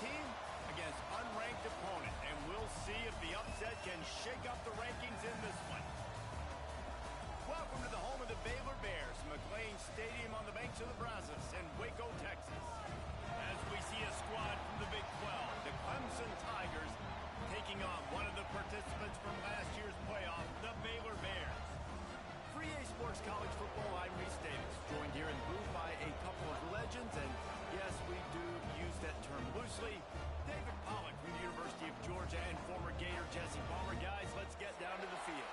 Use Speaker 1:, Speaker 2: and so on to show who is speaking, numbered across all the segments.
Speaker 1: team against unranked opponent, and we'll see if the upset can shake up the rankings in this one. Welcome to the home of the Baylor Bears, McLean Stadium on the banks of the Brazos in Waco, Texas. As we see a squad from the Big 12, the Clemson Tigers taking on one of the participants from last year's playoff, the Baylor Bears. For EA Sports College Football, I'm Reese Davis, joined here in the booth by a couple of legends, and yes, we do use that term loosely. David Pollack from the University of Georgia and former Gator Jesse Palmer. Guys, let's get down to the field.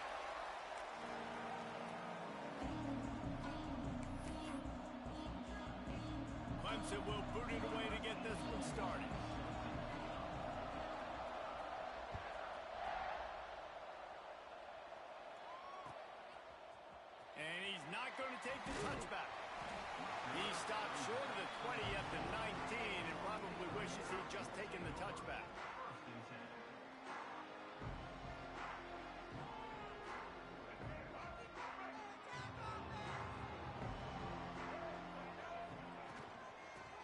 Speaker 1: Clemson will boot it away to get this one started. And he's not going to take the touchback. He stopped short of the 20 at the 19 and probably wishes he'd just taken the touchback.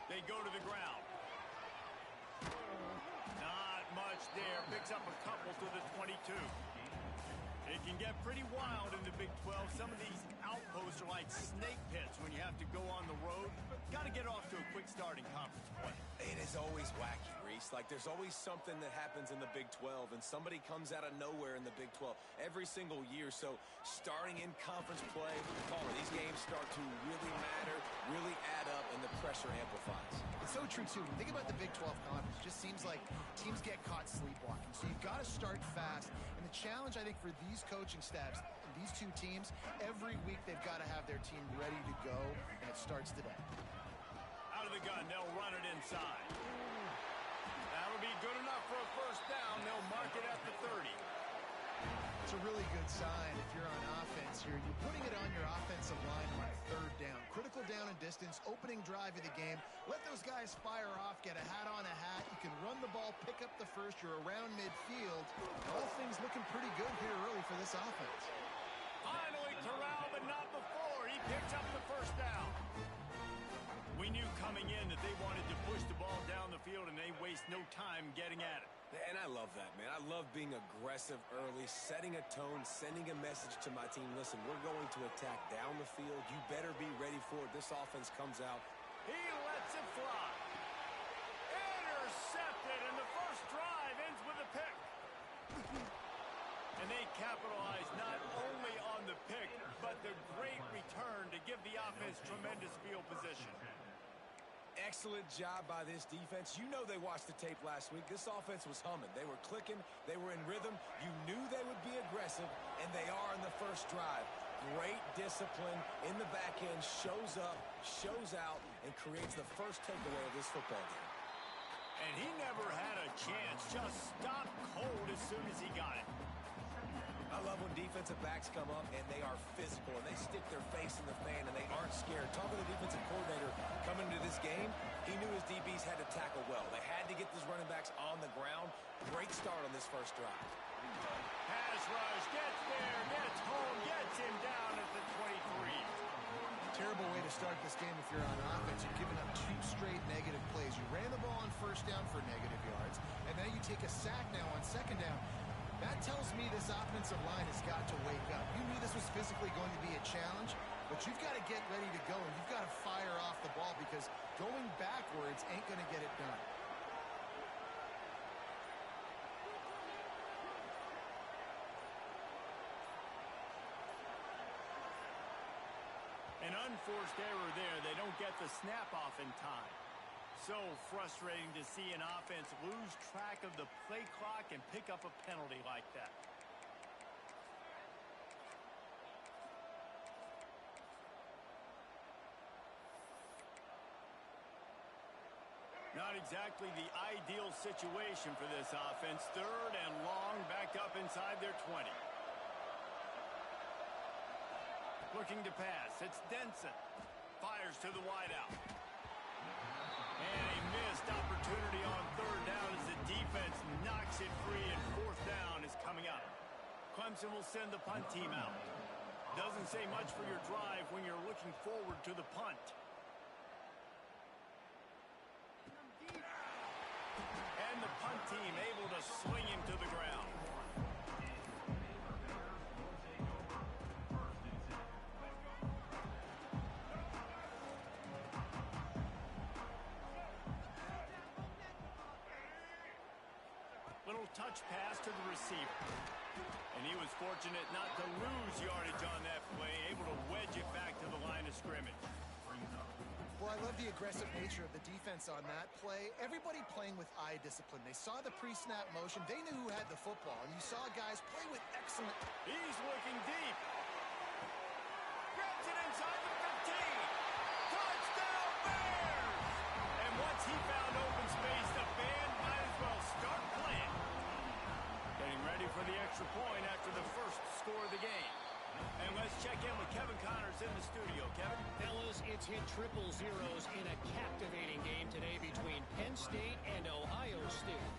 Speaker 1: They go to the ground. Not much there. Picks up a couple to the 22. It can get pretty wild in the Big 12. Some of these outposts are like snake pits when you have to go on the road. Got to get off to a quick start in conference play.
Speaker 2: It is always wacky, Reese. Like, there's always something that happens in the Big 12, and somebody comes out of nowhere in the Big 12 every single year. So starting in conference play, these games start to really matter, really add up, and the pressure amplifies.
Speaker 3: It's so true, too. When you think about the Big 12 conference, it just seems like teams get caught sleepwalking. So you've got to start fast. And the challenge, I think, for these coaching staffs, these two teams, every week they've got to have their team ready to go, and it starts today.
Speaker 1: Out of the gun, they'll run it inside. That'll be good enough for a first down. They'll mark it at the 30.
Speaker 3: It's a really good sign if you're on offense here. You're putting it on your offensive line on third down. Critical down and distance, opening drive of the game. Let those guys fire off, get a hat on a hat. You can run the ball, pick up the first. You're around midfield. All things looking pretty good here early for this offense.
Speaker 1: Finally corralled, but not before. He picks up the first down. We knew coming in that they wanted to push the ball down the field, and they waste no time getting at it.
Speaker 2: And I love that, man. I love being aggressive early, setting a tone, sending a message to my team. Listen, we're going to attack down the field. You better be ready for it. This offense comes out.
Speaker 1: He lets it fly. Intercepted, and the first drive ends with a pick. And they capitalize not only on the pick, but the great return to give the offense tremendous field position.
Speaker 2: Excellent job by this defense. You know they watched the tape last week. This offense was humming. They were clicking. They were in rhythm. You knew they would be aggressive, and they are in the first drive. Great discipline in the back end. Shows up, shows out, and creates the first takeaway of this football game.
Speaker 1: And he never had a chance. Just stopped cold as soon as he got it.
Speaker 2: I love when defensive backs come up and they are physical and they stick their face in the fan and they aren't scared. Talking to the defensive coordinator coming into this game, he knew his DBs had to tackle well. They had to get these running backs on the ground. Great start on this first drive.
Speaker 1: Pass rush, gets there, gets home, gets him down at the 23.
Speaker 3: Terrible way to start this game if you're on offense. You've given up 2 straight negative plays. You ran the ball on first down for negative yards, and now you take a sack now on second down. That tells me this offensive line has got to wake up. You knew this was physically going to be a challenge, but you've got to get ready to go, and you've got to fire off the ball because going backwards ain't going to get it done.
Speaker 1: An unforced error there. They don't get the snap off in time. So frustrating to see an offense lose track of the play clock and pick up a penalty like that. Not exactly the ideal situation for this offense. Third and long, back up inside their 20. Looking to pass. It's Denson. Fires to the wideout. And a missed opportunity on third down as the defense knocks it free, and fourth down is coming up. Clemson will send the punt team out. Doesn't say much for your drive when you're looking forward to the punt. team able to sling him to the ground. Little touch pass to the receiver. And he was fortunate not to lose yardage on that play, able to wedge it back to the line of scrimmage.
Speaker 3: Well, I love the aggressive nature of the defense on that play. Everybody playing with eye discipline. They saw the pre-snap motion. They knew who had the football, and you saw guys play with excellent...
Speaker 1: He's looking deep. Grabs it inside the 15. Touchdown Bears! And once he found open space, the band might as well start playing. Getting ready for the extra point after the first score of the game. And let's check in with Kevin Connors in the studio. Kevin?
Speaker 4: Fellas, it's hit triple zeros in a captivating game today between Penn State and Ohio State.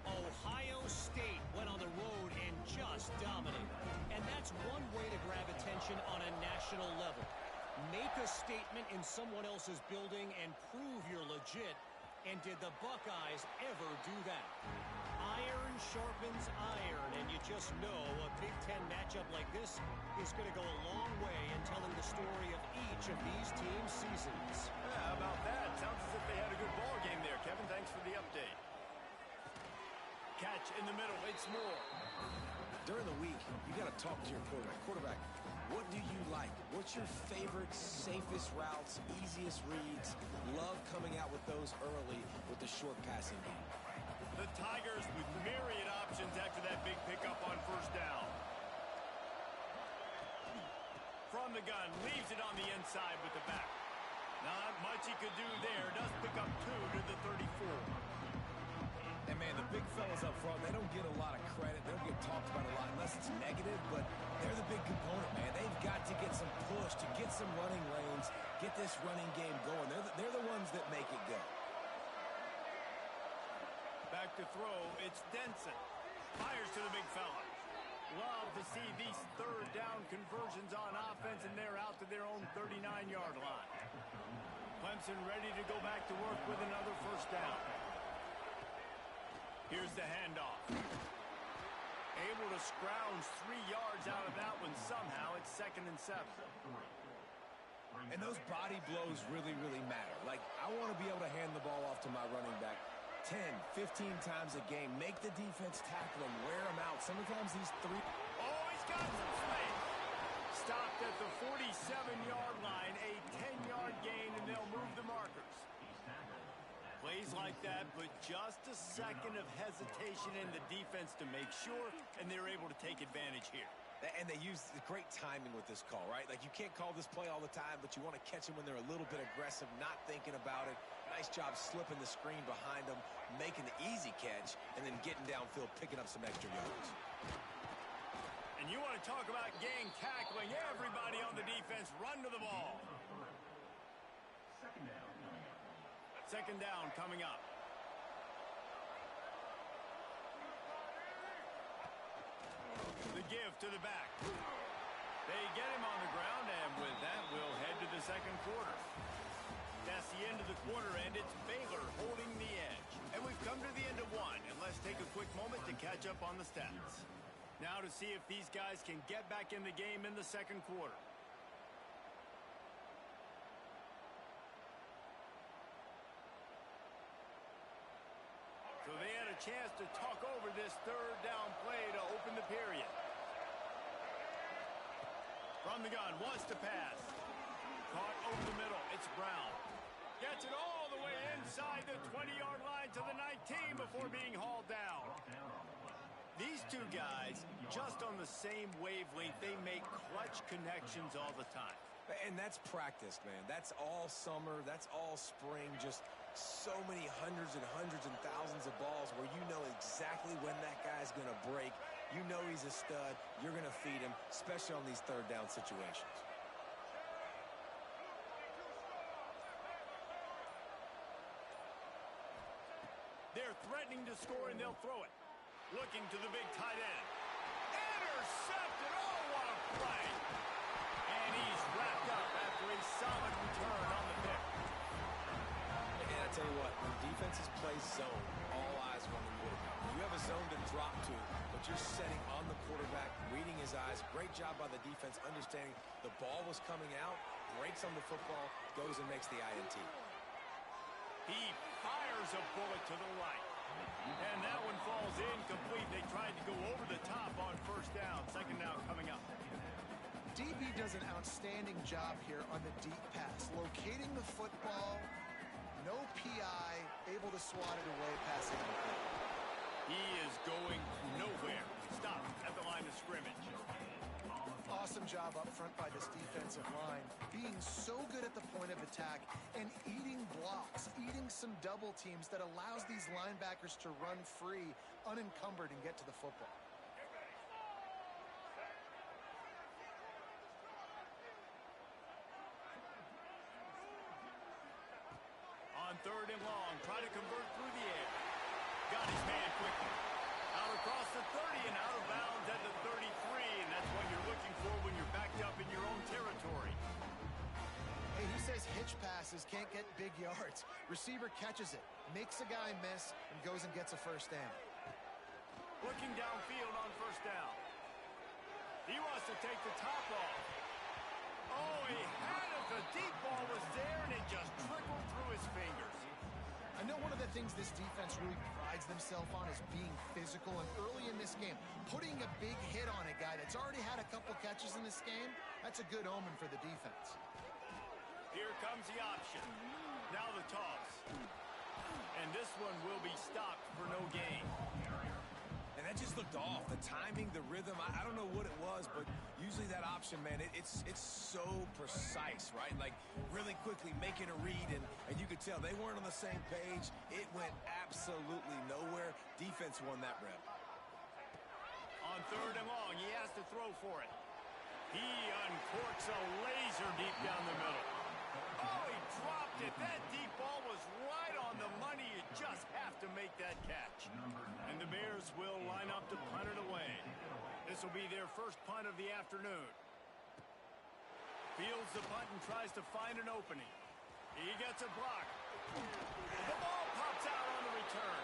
Speaker 4: Ohio State went on the road and just dominated. And that's one way to grab attention on a national level. Make a statement in someone else's building and prove you're legit. And did the Buckeyes ever do that? Iron sharpens iron, and you just know a Big Ten matchup like this is going to go a long way in telling the story of each of these teams' seasons.
Speaker 1: Yeah, how about that? Sounds as if they had a good ball game there, Kevin. Thanks for the update. Catch in the middle. It's Moore.
Speaker 2: During the week, you got to talk to your quarterback. Quarterback, what do you like? What's your favorite, safest routes, easiest reads? Love coming out with those early with the short passing game.
Speaker 1: The Tigers with myriad options after that big pickup on first down. From the gun, leaves it on the inside with the back. Not much he could do there. Does pick up 2 to the 34.
Speaker 2: And, man, the big fellas up front, they don't get a lot of credit. They don't get talked about a lot unless it's negative, but they're the big component, man. They've got to get some push, to get some running lanes, get this running game going. They're the ones that make it go.
Speaker 1: Back to throw, it's Denson. Fires to the big fella. Love to see these third down conversions on offense, and they're out to their own 39-yard line. Clemson ready to go back to work with another first down. Here's the handoff. Able to scrounge 3 yards out of that one somehow. It's 2nd and 7.
Speaker 2: And those body blows really, really matter. Like, I want to be able to hand the ball off to my running back 10, 15 times a game. Make the defense tackle him, wear him out. Sometimes these 3...
Speaker 1: Oh, he's got some space. Stopped at the 47-yard line. A 10-yard gain, and they'll move the markers. Plays like that, but just a second of hesitation in the defense to make sure, and they're able to take advantage here.
Speaker 2: And they use the great timing with this call, right? Like, you can't call this play all the time, but you want to catch them when they're a little bit aggressive, not thinking about it. Nice job slipping the screen behind them, making the easy catch, and then getting downfield, picking up some extra yards.
Speaker 1: And you want to talk about gang tackling. Everybody on the defense run to the ball. Second down coming up. The give to the back. They get him on the ground, and with that, we'll head to the second quarter. That's the end of the quarter, and it's Baylor holding the edge. And we've come to the end of one, and let's take a quick moment to catch up on the stats. Now to see if these guys can get back in the game in the second quarter. So they had a chance to talk over this third down play to open the period. From the gun, wants to pass. Caught over the middle. It's Brown. Gets it all the way inside the 20-yard line to the 19 before being hauled down. These two guys, just on the same wavelength, they make clutch connections all the time.
Speaker 2: And that's practice, man. That's all summer. That's all spring. Just so many hundreds and thousands of balls where you know exactly when that guy's going to break. You know he's a stud. You're going to feed him, especially on these third down situations.
Speaker 1: They're threatening to score, and they'll throw it. Looking to the big tight end. Intercepted. Oh, what a play. And he's wrapped up after a solid return on the pick.
Speaker 2: And I tell you what, when defenses play zone, all eyes are on the quarterback. of a zone to drop to, but you're setting on the quarterback, reading his eyes. Great job by the defense, understanding the ball was coming out, breaks on the football, goes and makes the INT.
Speaker 1: He fires a bullet to the right. And that one falls incomplete. They tried to go over the top on first down. Second down coming up.
Speaker 3: DB does an outstanding job here on the deep pass. Locating the football, no PI, able to swat it away, passing it.
Speaker 1: He is going nowhere. Stop at the line of scrimmage.
Speaker 3: Awesome job up front by this defensive line, being so good at the point of attack and eating blocks, eating some double teams that allows these linebackers to run free, unencumbered, and get to the football.
Speaker 1: On third and long, try to convert through the air. Got his man quickly. Out across the 30 and out of bounds at the 33, and that's what you're looking for when you're backed up in your own territory.
Speaker 3: Hey, he says hitch passes can't get big yards. Receiver catches it, makes a guy miss, and goes and gets a first down.
Speaker 1: Looking downfield on first down. He wants to take the top off. Oh, he had it. The deep ball was there, and it just trickled through his fingers.
Speaker 3: I know one of the things this defense really prides themselves on is being physical, and early in this game, putting a big hit on a guy that's already had a couple catches in this game, that's a good omen for the defense.
Speaker 1: Here comes the option. Now the toss. And this one will be stopped for no gain.
Speaker 2: And that just looked off. The timing, the rhythm, I don't know what it was, but usually that option, man, it's so precise, right? Like really quickly making a read, and you could tell they weren't on the same page. It went absolutely nowhere. Defense won that rep.
Speaker 1: On third and long, he has to throw for it. He uncorks a laser deep down the middle. Oh, he dropped it. That deep ball was right on the money. You just have to make that catch. And the Bears will line up to punt it away. This will be their first punt of the afternoon. Fields the punt and tries to find an opening. He gets a block. The ball pops out on the return.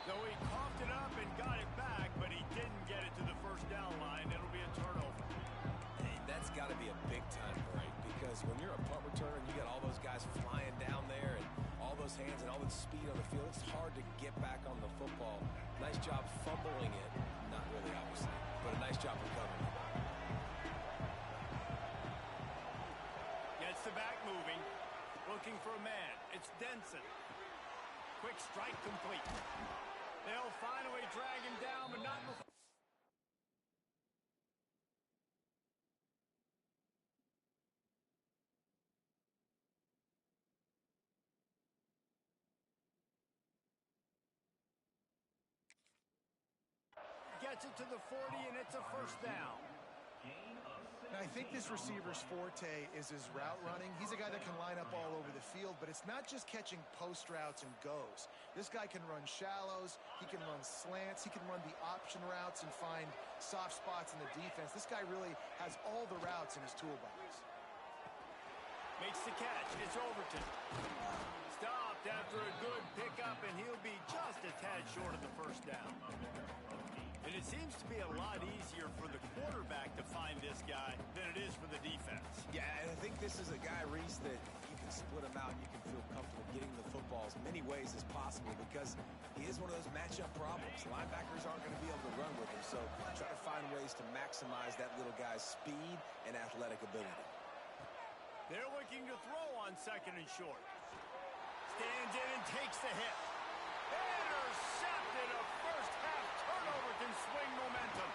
Speaker 1: Though he coughed it up and got it back, but he didn't get it to the first down line. It'll be a turnover.
Speaker 2: Hey, that's got to be a big-time break, because when you're a punt returner and you got all those guys flying down there and all those hands and all that speed on the field, it's hard to get back on the football. Nice job fumbling it. Not really, obviously, but a nice job recovering it.
Speaker 1: Gets the back moving. Looking for a man. It's Denson. Quick strike complete. They'll finally drag him down, but not before. Gets it to the 40, and it's a first down.
Speaker 3: Now, I think this receiver's forte is his route running. He's a guy that can line up all over the field, but it's not just catching post routes and goes. This guy can run shallows, he can run slants, he can run the option routes and find soft spots in the defense. This guy really has all the routes in his toolbox.
Speaker 1: Makes the catch. It's Overton. Stopped after a good pickup, and he'll be just a tad short of the first down. And it seems to be a lot easier for the quarterback to find this guy than it is for the defense.
Speaker 2: Yeah, and I think this is a guy, Reese, that you can split him out. You can feel comfortable getting the football as many ways as possible, because he is one of those matchup problems. Linebackers aren't going to be able to run with him, so try to find ways to maximize that little guy's speed and athletic ability.
Speaker 1: They're looking to throw on second and short. Stands in and takes the hit. Intercepted. A first half turnover can swing momentum.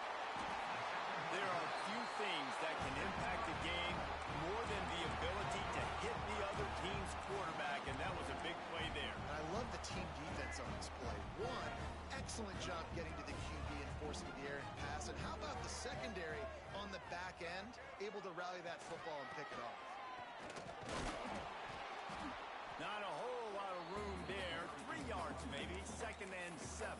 Speaker 1: There are few things that can impact the game more than the ability to hit the other team's quarterback, and that was a big play there.
Speaker 3: I love the team defense on this play. One, excellent job getting to the QB and forcing the errant pass. And how about the secondary on the back end, able to rally that football and pick it off?
Speaker 1: Not a whole lot of room there. 3 yards maybe, second and 7.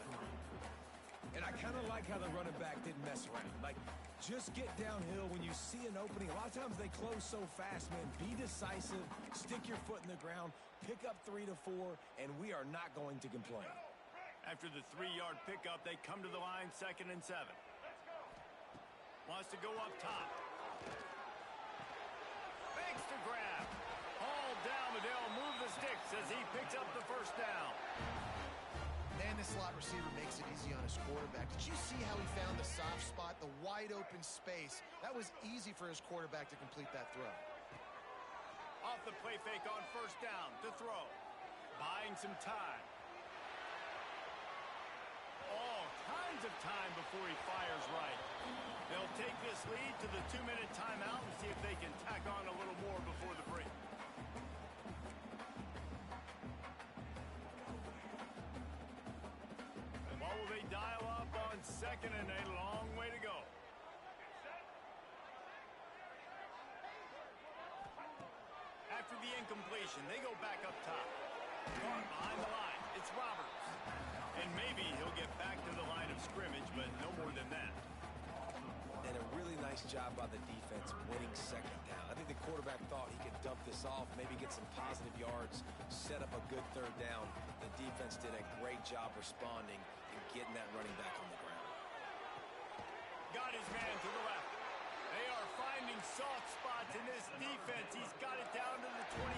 Speaker 2: And I kind of like how the running back didn't mess around. Like, just get downhill when you see an opening. A lot of times they close so fast, man. Be decisive, stick your foot in the ground, pick up 3 to 4, and we are not going to complain.
Speaker 1: After the 3-yard pickup, they come to the line 2nd and 7. Wants to go up top. Fakes to grab. Hauled down, but they'll move the sticks as he picks up the first down.
Speaker 3: Man, this slot receiver makes it easy on his quarterback. Did you see how he found the soft spot, the wide open space? That was easy for his quarterback to complete that throw.
Speaker 1: Off the play fake on first down to throw. Buying some time. All kinds of time before he fires right. They'll take this lead to the 2-minute timeout and see if they can tack on a little more before the break. What will they dial up on 2nd and a long way to go? After the incompletion, they go back up top. Caught behind the line. It's Roberts. And maybe he'll get back to the line of scrimmage, but no more than that.
Speaker 2: And a really nice job by the defense winning 2nd down. I think the quarterback thought he could dump this off, maybe get some positive yards, set up a good 3rd down. The defense did a great job responding and getting that running back on the ground.
Speaker 1: Got his man to the left. They are finding soft spots in this defense. He's got it down to the 25.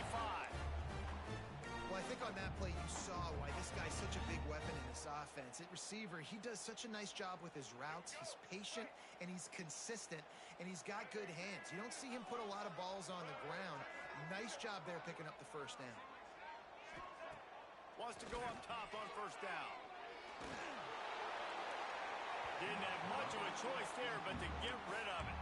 Speaker 3: Well, I think on that play you saw why this guy's such a big weapon in this offense. At receiver, he does such a nice job with his routes. He's patient, and he's consistent, and he's got good hands. You don't see him put a lot of balls on the ground. Nice job there picking up the first down.
Speaker 1: Wants to go up top on first down. Didn't have much of a choice there, but to get rid of it.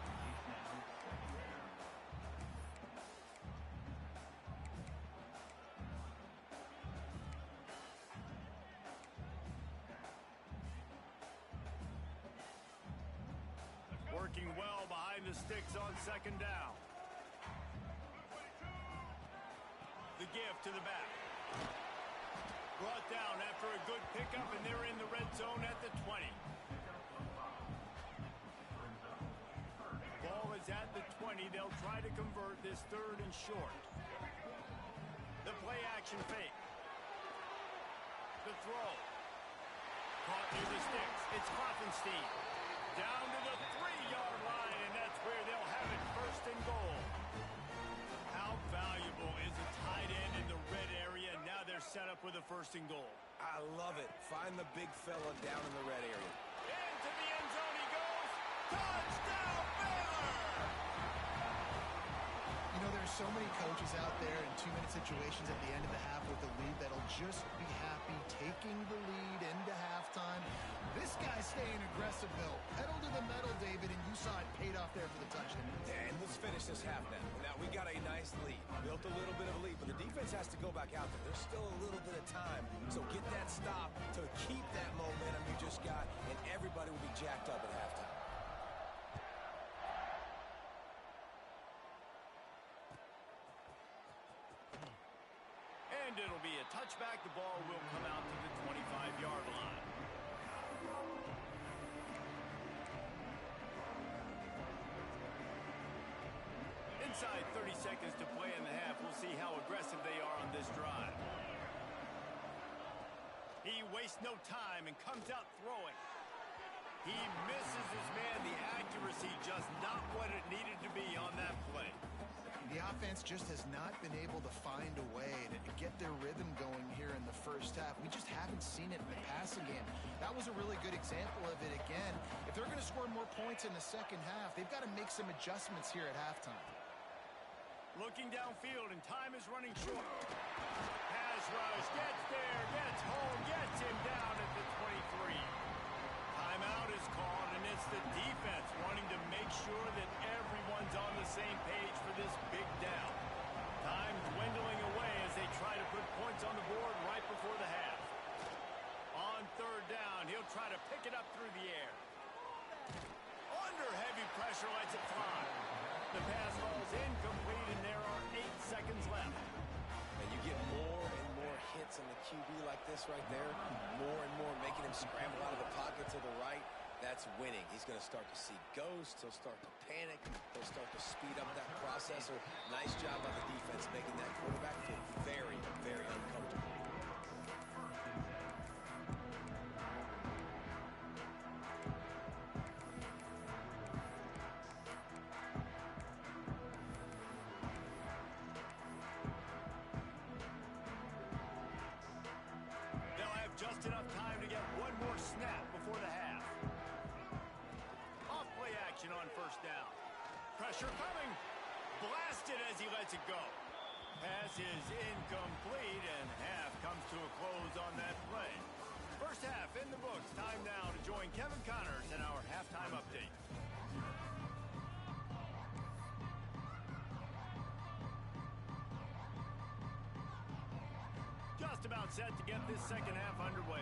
Speaker 1: Working well behind the sticks on 2nd down. The give to the back. Brought down after a good pickup, and they're in the red zone at the 20. Ball is at the 20. They'll try to convert this 3rd and short. The play action fake. The throw. Caught near the sticks. It's Klopfenstein. Down to the 3-yard line, and that's where they'll have it 1st and goal. How valuable is a tight end in the red area? Now they're set up with a 1st and goal.
Speaker 2: I love it. Find the big fella down in the red area.
Speaker 1: Into the end zone he goes. Touchdown, Baylor!
Speaker 3: You know, there's so many coaches out there in 2-minute situations at the end of the half with the lead that'll just be happy taking the lead into halftime. This guy's staying aggressive, though. Pedal to the metal, David, and you saw it paid off there for the touchdown.
Speaker 2: And let's finish this half now. Now, we got a nice lead. Built a little bit of a lead, but the defense has to go back out there. There's still a little bit of time. So get that stop to keep that momentum you just got, and everybody will be jacked up at halftime.
Speaker 1: And it'll be a touchback. The ball will come out to the 25-yard line. Inside 30 seconds to play in the half. We'll see how aggressive they are on this drive. He wastes no time and comes out throwing. He misses his man. The accuracy just not what it needed to be on that play.
Speaker 3: The offense just has not been able to find a way to get their rhythm going here in the first half. We just haven't seen it in the passing game. That was a really good example of it again. If they're going to score more points in the second half, they've got to make some adjustments here at halftime.
Speaker 1: Looking downfield, and time is running short. Pass rush, gets there, gets home, gets him down at the 23. Timeout is called, and it's the defense wanting to make sure that everyone's on the same page for this big down. Time dwindling away as they try to put points on the board right before the half. On 3rd down, he'll try to pick it up through the air. Under heavy pressure, lets it fly. The pass falls incomplete, and there are 8 seconds left.
Speaker 2: And you get more and more hits on the QB like this right there. More and more making him scramble out of the pocket to the right. That's winning. He's going to start to see ghosts. He'll start to panic. He'll start to speed up that process. Nice job by the defense making that quarterback feel very, very uncomfortable.
Speaker 1: just enough time to get one more snap before the half. Off play action on first down. Pressure coming. Blasted as he lets it go. Pass is incomplete, and half comes to a close on that play. First half in the books. Time now to join Kevin Connors in our halftime update. Just about set to get this second half underway.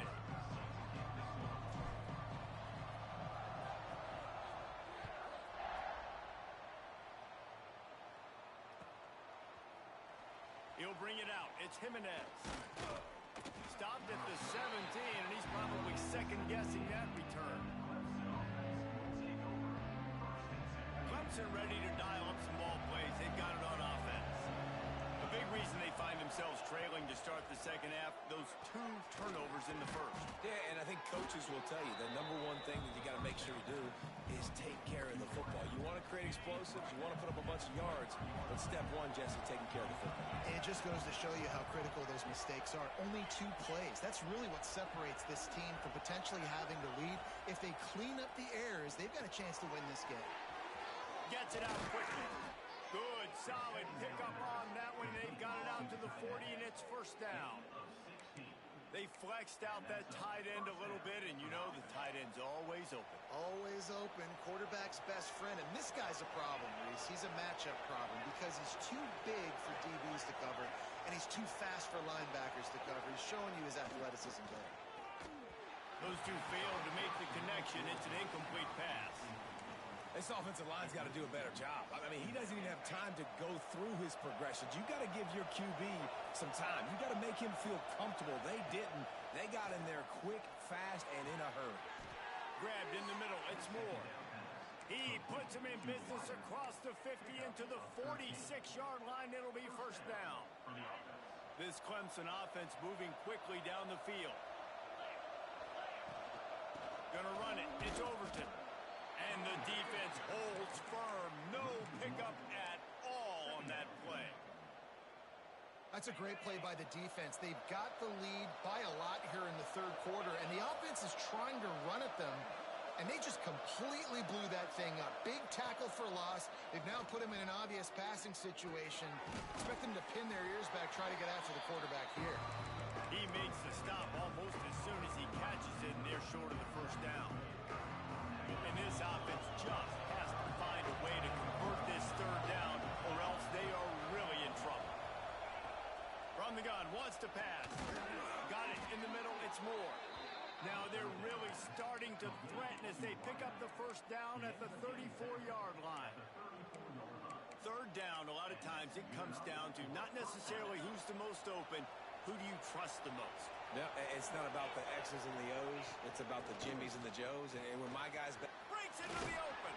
Speaker 1: He'll bring it out. It's Jimenez. Stopped at the 17, and he's probably second-guessing that return. Clemson ready to dial up some ball plays. They've got it on offense. A big reason they find themselves trailing to start the second half, those 2 turnovers in the first.
Speaker 2: Yeah, and I think coaches will tell you the number one thing that you got to make sure you do is take care of the football. You want to create explosives, you want to put up a bunch of yards, but step one, Jesse, taking care of the football.
Speaker 3: It just goes to show you how critical those mistakes are. Only 2 plays. That's really what separates this team from potentially having to lead. If they clean up the errors, they've got a chance to win this game.
Speaker 1: Gets it out quickly. Good, solid pickup on that one. They've got it out to the 40, and it's first down. They flexed out that tight end a little bit, and you know the tight end's always open.
Speaker 3: Always open. Quarterback's best friend. And this guy's a problem, Reese. He's a matchup problem because he's too big for DBs to cover, and he's too fast for linebackers to cover. He's showing you his athleticism there.
Speaker 1: Those 2 failed to make the connection. It's an incomplete pass.
Speaker 2: This offensive line's got to do a better job. I mean, he doesn't even have time to go through his progressions. You got to give your QB some time. You got to make him feel comfortable. They didn't. They got in there quick, fast, and in a hurry.
Speaker 1: Grabbed in the middle. It's Moore. He puts him in business across the 50 into the 46-yard line. It'll be first down. This Clemson offense moving quickly down the field. Gonna run it. It's Overton. And the defense holds firm. No pickup at all on that play.
Speaker 3: That's a great play by the defense. They've got the lead by a lot here in the third quarter, and the offense is trying to run at them, and they just completely blew that thing up. Big tackle for loss. They've now put him in an obvious passing situation. Expect them to pin their ears back, try to get after the quarterback here.
Speaker 1: He makes the stop almost as soon as he catches it, and they're short of the first down. And this offense just has to find a way to convert this third down, or else they are really in trouble. From the gun, wants to pass. Got it in the middle, it's Moore. Now they're really starting to threaten as they pick up the first down at the 34-yard line. Third down, a lot of times it comes down to not necessarily who's the most open, who do you trust the most?
Speaker 2: Yeah, it's not about the X's and the O's. It's about the Jimmies and the Joes. And when my guys...
Speaker 1: Breaks into the open.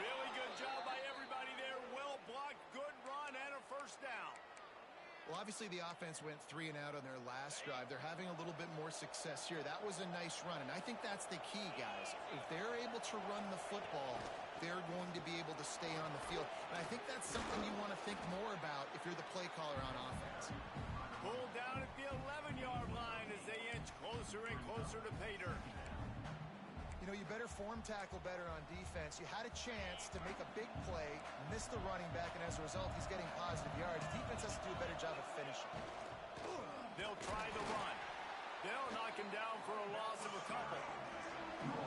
Speaker 1: Really good job by everybody there. Well blocked, good run, and a first down.
Speaker 3: Well, obviously the offense went 3 and out on their last drive. They're having a little bit more success here. That was a nice run, and I think that's the key, guys. If they're able to run the football, they're going to be able to stay on the field. And I think that's something you want to think more about if you're the play caller on offense.
Speaker 1: Pulled down at the 11-yard line as they inch closer and closer to pay dirt.
Speaker 3: You know, you better form tackle better on defense. You had a chance to make a big play, missed the running back, and as a result, he's getting positive yards. Defense has to do a better job of finishing.
Speaker 1: They'll try the run. They'll knock him down for a loss of a couple.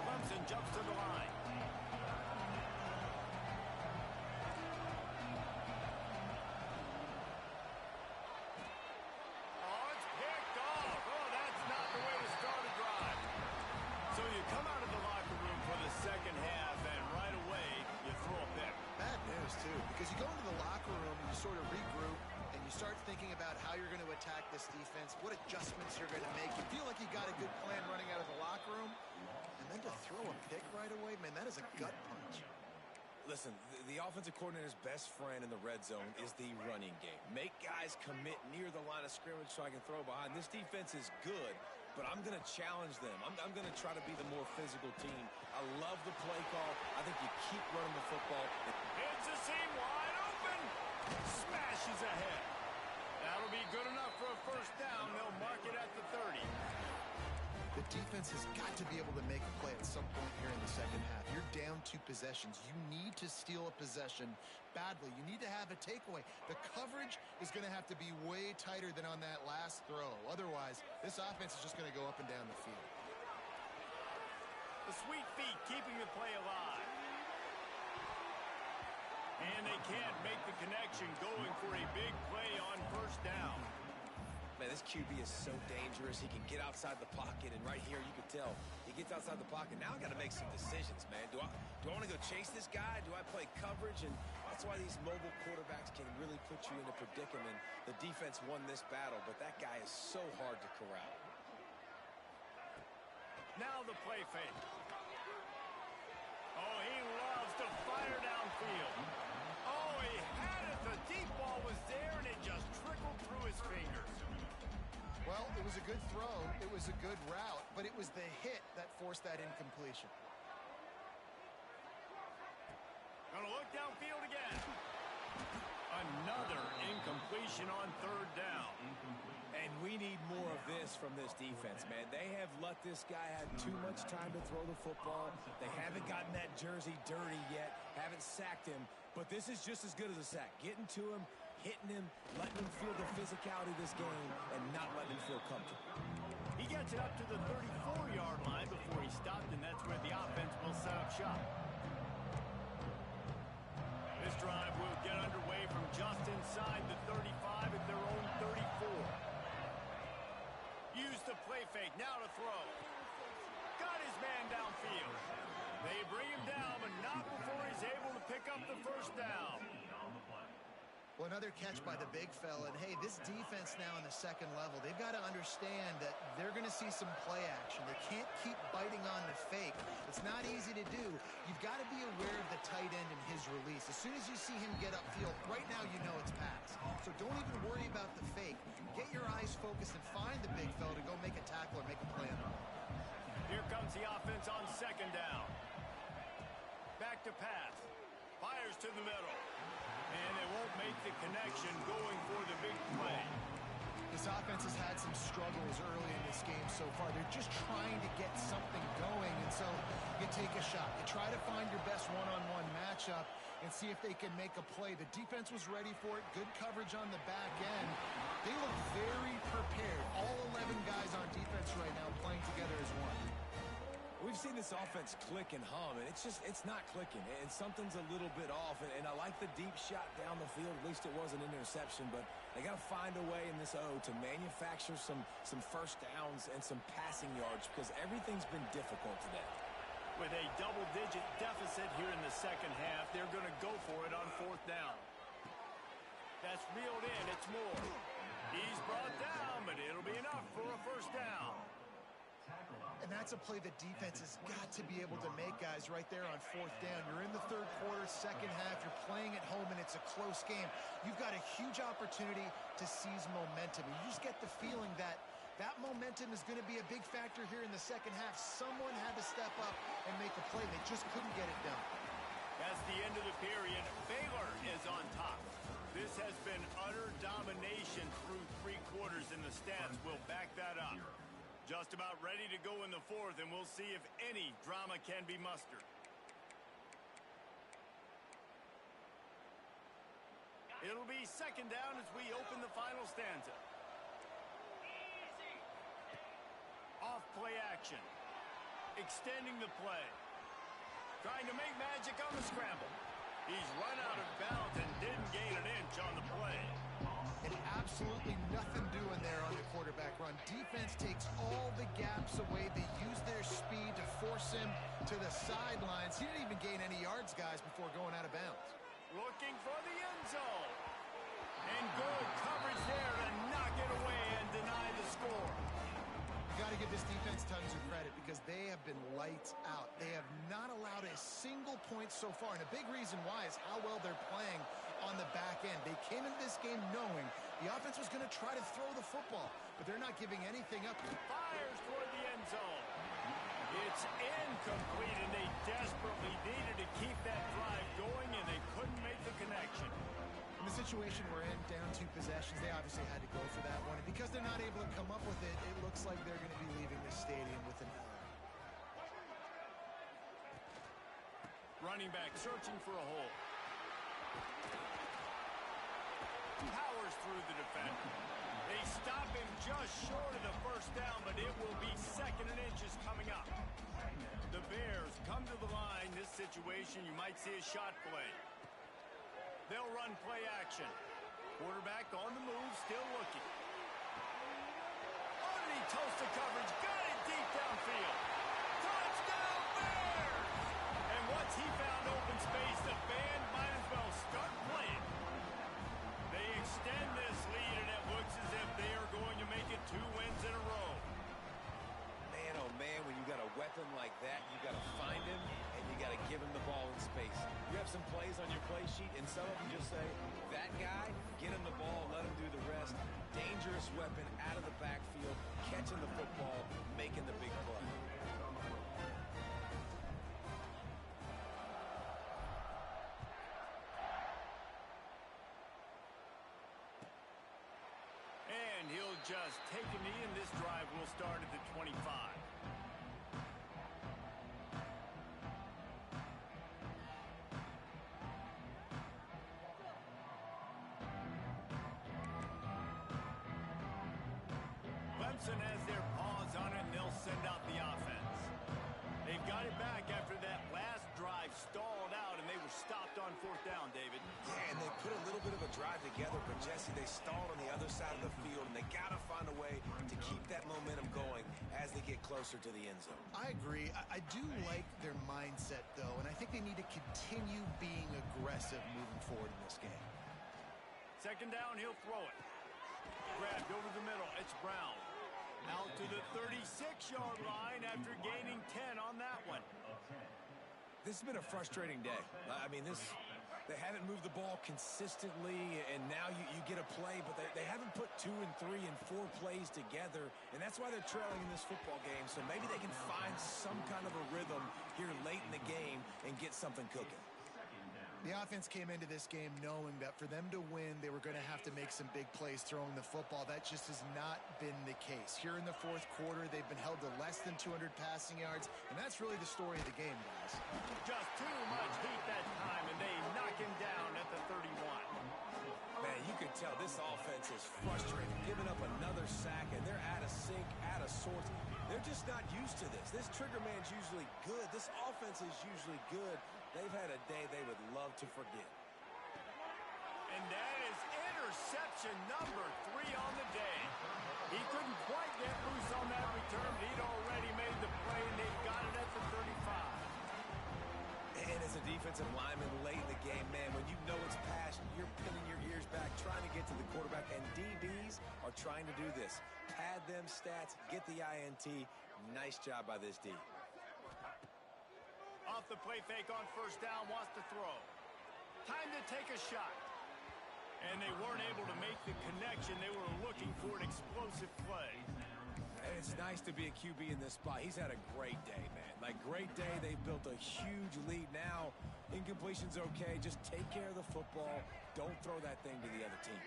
Speaker 1: Clemson jumps to the line. Oh, it's picked off. Oh, that's not the way to start a drive. So you come out of the locker room for the second half, and right away, you throw a pick.
Speaker 3: Bad news, too, because you go into the locker room and you sort of regroup, and you start thinking about how you're going to attack this defense, what adjustments you're going to make. You feel like you got a good plan running out of the locker room, and then to throw a pick right away, man, that is a gut punch.
Speaker 2: Listen, the offensive coordinator's best friend in the red zone is the running game. Make guys commit near the line of scrimmage so I can throw behind. This defense is good, but I'm going to challenge them. I'm going to try to be the more physical team. I love the play call. I think you keep running the football.
Speaker 1: Hits the seam wide open. Smashes ahead. That'll be good enough for a first down. They'll mark it at the 30.
Speaker 3: The defense has got to be able to make a play at some point here in the second half. You're down 2 possessions. You need to steal a possession badly. You need to have a takeaway. The coverage is going to have to be way tighter than on that last throw. Otherwise, this offense is just going to go up and down the field.
Speaker 1: The sweet feet keeping the play alive. And they can't make the connection, going for a big play on first down.
Speaker 2: Man, this QB is so dangerous. He can get outside the pocket, and right here you can tell he gets outside the pocket. Now I got to make some decisions, man. Do I want to go chase this guy? Do I play coverage? And that's why these mobile quarterbacks can really put you in a predicament. The defense won this battle, but that guy is so hard to corral.
Speaker 1: Now the play fake. Oh, he loves to fire downfield. Oh, he had it. The deep ball was there, and it just trickled through his fingers.
Speaker 3: Well, it was a good throw. It was a good route, but it was the hit that forced that incompletion.
Speaker 1: Gonna look downfield again. Another incompletion on third down.
Speaker 2: And we need more of this from this defense, man. They have let this guy have too much time to throw the football. They haven't gotten that jersey dirty yet, haven't sacked him, but this is just as good as a sack. Getting to him, hitting him, letting him feel the physicality of this game, and not letting him feel comfortable.
Speaker 1: He gets it up to the 34-yard line before he stopped, and that's where the offense will set up shop. This drive will get underway from just inside the 35 at their own 34. Use the play fake, now to throw. Got his man downfield. They bring him down, but not before he's able to pick up the first down.
Speaker 3: Well, another catch by the big fella. And, hey, this defense now in the second level, they've got to understand that they're going to see some play action. They can't keep biting on the fake. It's not easy to do. You've got to be aware of the tight end and his release. As soon as you see him get upfield, right now you know it's pass. So don't even worry about the fake. Get your eyes focused and find the big fella to go make a tackle or make a play on him.
Speaker 1: Here comes the offense on second down. Back to pass. Fires to the middle. And they won't make the connection, going for the big play.
Speaker 3: This offense has had some struggles early in this game so far. They're just trying to get something going, and so you take a shot. You try to find your best one-on-one matchup and see if they can make a play. The defense was ready for it. Good coverage on the back end. They look very prepared. All 11 guys on defense right now playing together as one.
Speaker 2: We've seen this offense click and hum, and it's not clicking, and something's a little bit off, and I like the deep shot down the field. At least it was an interception, but they got to find a way in this O to manufacture some first downs and some passing yards, because everything's been difficult today.
Speaker 1: With a double-digit deficit here in the second half, they're going to go for it on fourth down. That's reeled in. It's more. He's brought down, but it'll be enough for a first down.
Speaker 3: And that's a play the defense has got to be able to make, guys, right there on fourth down. You're in the third quarter, second half. You're playing at home, and it's a close game. You've got a huge opportunity to seize momentum. And you just get the feeling that that momentum is going to be a big factor here in the second half. Someone had to step up and make a play. They just couldn't get it done.
Speaker 1: That's the end of the period. Baylor is on top. This has been utter domination through three quarters, and the stats will back that up. Just about ready to go in the fourth, and we'll see if any drama can be mustered. It'll be second down as we open the final stanza. Off play action. Extending the play. Trying to make magic on the scramble. He's run out of bounds and didn't gain an inch on the play.
Speaker 3: And absolutely nothing doing there on the quarterback run. Defense takes all the gaps away. They use their speed to force him to the sidelines. He didn't even gain any yards, guys, before going out of bounds.
Speaker 1: Looking for the end zone. And good coverage there to knock it away and deny the score.
Speaker 3: You got to give this defense tons of credit because they have been lights out. They have not allowed a single point so far. And a big reason why is how well they're playing on the back end. They came into this game knowing the offense was going to try to throw the football, but they're not giving anything up.
Speaker 1: Fires toward the end zone. It's incomplete, and they desperately needed to keep that drive going, and they couldn't make the connection.
Speaker 3: In the situation situation we're in, down 2 possessions, they obviously had to go for that one. And because they're not able to come up with it, it looks like they're going to be leaving the stadium with an L.
Speaker 1: Running back searching for a hole. Powers through the defender. They stop him just short of the first down, but it will be 2nd and inches coming up. The Bears come to the line. This situation, you might see a shot play. They'll run play action. Quarterback on the move, still looking. Underneath toast of coverage, got it deep downfield. Touchdown Bears! And once he found open space, the band might as well start playing. They extend this lead, and it looks as if they are going to make it 2 wins in a row.
Speaker 2: Man, oh man, when you got a weapon like that, you got to find him, and you got to give him the ball in space. You have some plays on your play sheet, and some of them just say, that guy, get him the ball, let him do the rest. Dangerous weapon out of the backfield, catching the football, making the big play.
Speaker 1: And he'll just take a knee, and this drive will start at the 25. Clemson has their paws on it, and they'll send out the offense. They've got it back after that last drive stalled out, and they were stopped on 4th down, David.
Speaker 2: Yeah, and they put a little bit of a drive together, but Jesse, they stalled on the other side of the field, and they got to find a way to keep that momentum going as they get closer to the end zone.
Speaker 3: I agree. I do like their mindset, though, and I think they need to continue being aggressive moving forward in this game.
Speaker 1: 2nd down, he'll throw it. Grabbed over the middle. It's Brown. Out to the 36-yard line after gaining 10 on that one.
Speaker 2: This has been a frustrating day. I mean, they haven't moved the ball consistently, and now you get a play, but they haven't put 2 and 3 and 4 plays together, and that's why they're trailing in this football game. So maybe they can find some kind of a rhythm here late in the game and get something cooking.
Speaker 3: The offense came into this game knowing that for them to win, they were going to have to make some big plays throwing the football. That just has not been the case. Here in the 4th quarter, they've been held to less than 200 passing yards, and that's really the story of the game, guys.
Speaker 1: Just too much heat that time, and they knock him down at the 31.
Speaker 2: Man, you can tell this offense is frustrated, giving up another sack, and they're out of sync, out of sorts. They're just not used to this. This trigger man's usually good. This offense is usually good. They've had a day they would love to forget.
Speaker 1: And that is interception number 3 on the day. He couldn't quite get loose on that return. He'd already made the play, and they've got it at the 35.
Speaker 2: And as a defensive lineman late in the game, man, when you know it's past, you're pinning your ears back, trying to get to the quarterback, and DBs are trying to do this. Pad them stats, get the INT. Nice job by this D.
Speaker 1: Off the play fake on 1st down, wants to throw. Time to take a shot. And they weren't able to make the connection. They were looking for an explosive play.
Speaker 2: And it's nice to be a QB in this spot. He's had a great day, man. Like, great day. They've built a huge lead. Now, incompletion's okay. Just take care of the football. Don't throw that thing to the other team.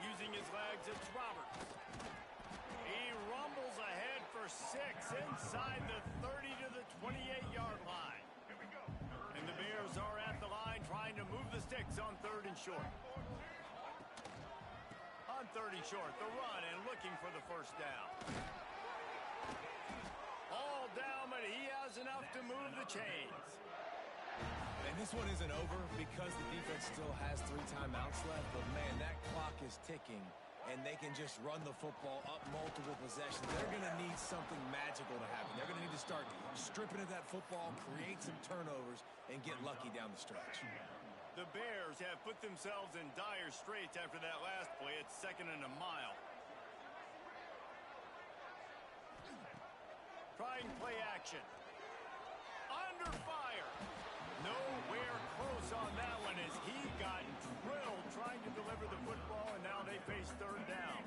Speaker 1: Using his legs, it's Roberts. He rumbles ahead for 6 inside the 30 to the 28-yard line. And the Bears are at the line trying to move the sticks on 3rd and short. On 3rd and short, the run and looking for the 1st down. All down, but he has enough to move the chains.
Speaker 2: And this one isn't over because the defense still has 3 timeouts left. But, man, that clock is ticking. And they can just run the football up multiple possessions. They're going to need something magical to happen. They're going to need to start stripping at that football, create some turnovers, and get lucky down the stretch.
Speaker 1: The Bears have put themselves in dire straits after that last play. It's 2nd and a mile. Trying play action. Under fire. Nowhere close on that one as he got drilled trying to deliver the football, and now they face 3rd down.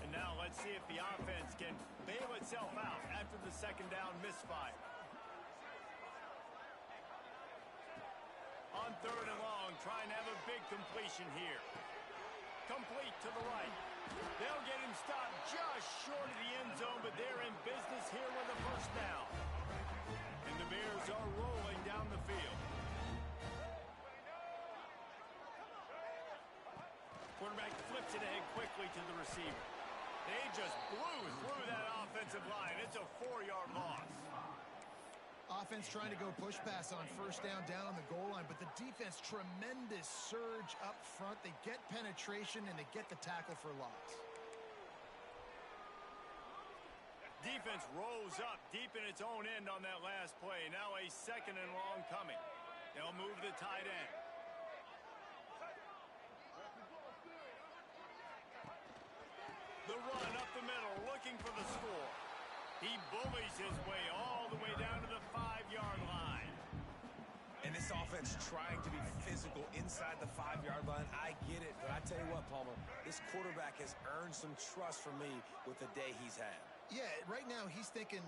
Speaker 1: And now let's see if the offense can bail itself out after the 2nd down misfire. On 3rd and long, trying to have a big completion here. Complete to the right. They'll get him stopped just short of the end zone, but they're in business here with a first down. And the Bears are rolling down the field. Quarterback flips it ahead quickly to the receiver. They just blew through that offensive line. It's a 4-yard loss.
Speaker 3: Offense trying to go push pass on first down on the goal line, but the defense, tremendous surge up front. They get penetration, and they get the tackle for loss.
Speaker 1: Defense rolls up deep in its own end on that last play. Now a 2nd and long coming. They'll move the tight end. The run up the middle, looking for the score. He bullies his way all the way down to the 5-yard line.
Speaker 2: And this offense trying to be physical inside the 5-yard line. I get it, but I tell you what, Palmer, this quarterback has earned some trust from me with the day he's had.
Speaker 3: Yeah, right now he's thinking,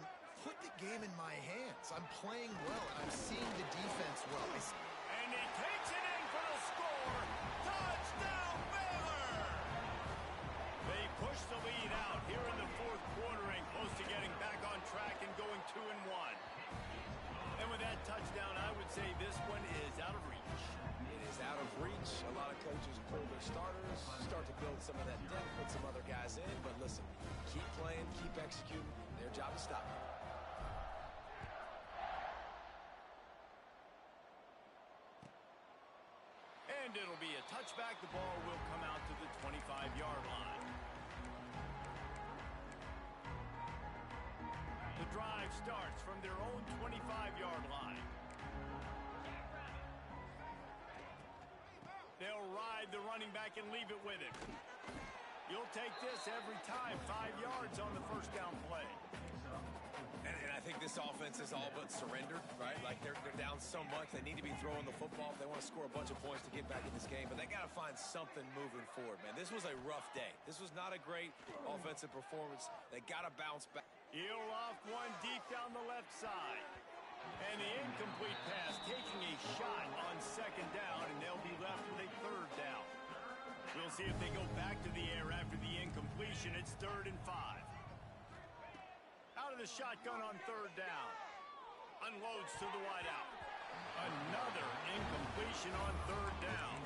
Speaker 3: put the game in my hands. I'm playing well, and I'm seeing the defense well.
Speaker 1: And he takes it in for the score. Touchdown, Baylor! They push the lead out here in the 4th quarter and close to getting back on track and going 2-1. And with that touchdown, I would say this one is out of reach.
Speaker 2: It is out of reach. A lot of coaches pull their starters, start to build some of that depth, put some other guys in. But listen, keep playing, keep executing. Their job is stop.
Speaker 1: And it'll be a touchback. The ball will come out to the 25-yard line. The drive starts from their own 25-yard line. They'll ride the running back and leave it with him. You'll take this every time. 5 yards on the first down play.
Speaker 2: And I think this offense is all but surrendered, right? Like they're down so much. They need to be throwing the football if they want to score a bunch of points to get back in this game. But they got to find something moving forward, man. This was a rough day. This was not a great offensive performance. They got to bounce back.
Speaker 1: He'll off one deep down the left side. And the incomplete pass taking a shot on 2nd down, and they'll be left with a 3rd down. We'll see if they go back to the air after the incompletion. It's 3rd and 5. Out of the shotgun on 3rd down. Unloads to the wideout. Another incompletion on 3rd down.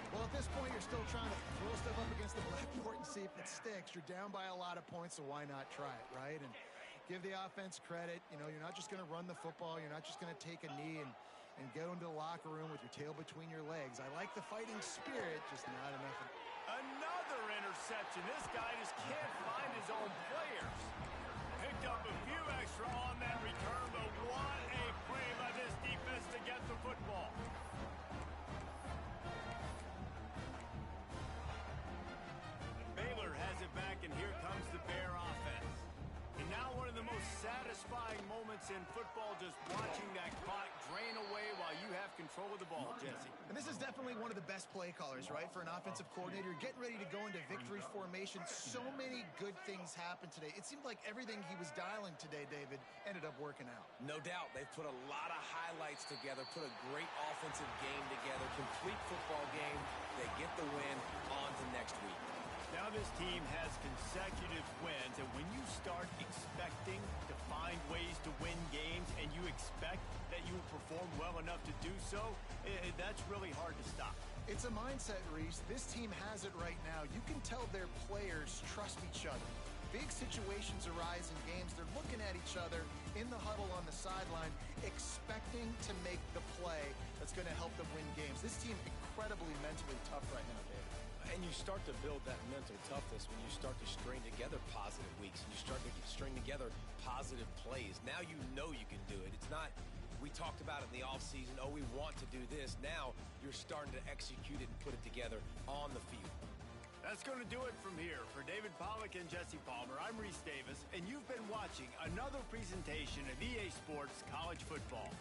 Speaker 3: Well, at this point, you're still trying to throw stuff up against the blackboard and see if it sticks. You're down by a lot of points, so why not try it, right? And give the offense credit. You know, you're not just going to run the football. You're not just going to take a knee and go into the locker room with your tail between your legs. I like the fighting spirit, just not enough.
Speaker 1: Another interception. This guy just can't find his own players. Picked up a few extra on that return, but what a play by this defense to get the football. Baylor has it back, and here comes the Bear offense. And now one of the most satisfying moments in football, just watching that clock drain away while you have control of the ball, Jesse.
Speaker 3: And this is definitely one of the best play callers, right, for an offensive coordinator. Getting ready to go into victory formation. So many good things happened today. It seemed like everything he was dialing today, David, ended up working out.
Speaker 2: No doubt. They've put a lot of highlights together, put a great offensive game together, complete football game. They get the win. On to next week.
Speaker 1: Now this team has consecutive wins, and when you start expecting to find ways to win games and you expect that you will perform well enough to do so, that's really hard to stop.
Speaker 3: It's a mindset, Reese. This team has it right now. You can tell their players trust each other. Big situations arise in games. They're looking at each other in the huddle on the sideline, expecting to make the play that's going to help them win games. This team incredibly mentally tough right now, David.
Speaker 2: And you start to build that mental toughness when you start to string together positive weeks and you start to string together positive plays. Now you know you can do it. It's not, we talked about it in the offseason, oh, we want to do this. Now you're starting to execute it and put it together on the field.
Speaker 1: That's going to do it from here. For David Pollack and Jesse Palmer, I'm Reese Davis, and you've been watching another presentation of EA Sports College Football.